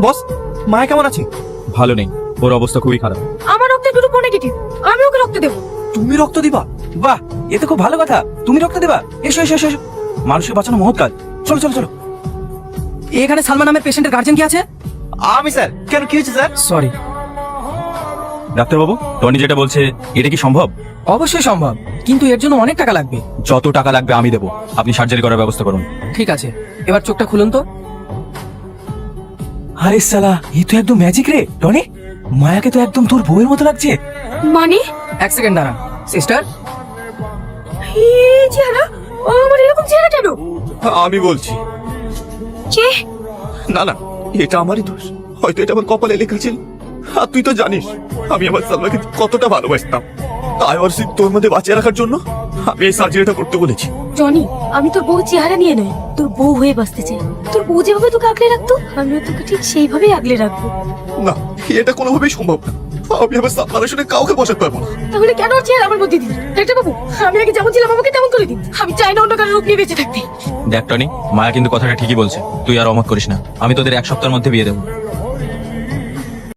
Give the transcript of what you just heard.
বস, মায়া কেমন আছে? ভালো নেই, ওর অবস্থা খুবই খারাপ। আমার রক্তের গ্রুপ নেগেটিভ, আমি ওকে রক্ত দেবো। তুমি রক্ত দিবা? বাহ, এ তো খুব ভালো কথা। তুমি রক্ত দিবা? এসো এসো এসো এসো। মানুষকে বাঁচানো মহৎ কাজ। চলো চলো চলো। এখানে সালমান নামের পেশেন্টের গার্জেন কি আছে? আমি স্যার। কেন, কি হয়েছে স্যার? সরি। ডাক্তারবাবু, টনি যেটা বলছে এটা কি সম্ভব? অবশ্যই সম্ভব, কিন্তু এর জন্য অনেক টাকা লাগবে। যত টাকা লাগবে আমি দেবো, আপনি সার্জারি করার ব্যবস্থা করুন। ঠিক আছে, এবার চোখটা খুলুন তো। আরে সালা, এ তো একদম ম্যাজিক রে। টনি, মায়াকে তো একদম তোর বউয়ের মতো লাগছে। মানে এক সেকেন্ড দাঁড়ান। সিস্টার, এই চেহারা, আমার এরকম চেহারা কেন? আমি বলছি। কে? না না, এটা আমারই দোষ। হয়তো এটা আমার কপালে লেখা ছিল। আর তুই তো জানিস আমি আমার সালমাকে কতটা ভালোবাসতাম। তাই ওর সিট তোর মধ্যে বাঁচিয়ে রাখার জন্য আমি এই সার্জারিটা করতে বলেছি। জনি, আমি তোর বউ চেহারা নিয়ে নয়, তোর বউ হয়ে বাঁচতে চাই। তোর বউ যেভাবে তোকে আগলে রাখতো, আমিও তোকে ঠিক সেইভাবেই আগলে রাখবো। না, এটা কোনোভাবেই সম্ভব না। আমি আমার সালমানের সঙ্গে কাউকে বসাতে পারবো না। তাহলে কেন ওর চেহারা আমার মধ্যে দিন? ডাক্তার বাবু, আমি আগে যেমন ছিলাম আমাকে তেমন করে দিন। আমি চাই না অন্য কারোর রূপ নিয়ে বেঁচে থাকতে। দেখ টনি, মায়া কিন্তু কথাটা ঠিকই বলছে, তুই আর অমত করিস না। আমি তোদের 1 সপ্তাহের মধ্যে বিয়ে দেবো।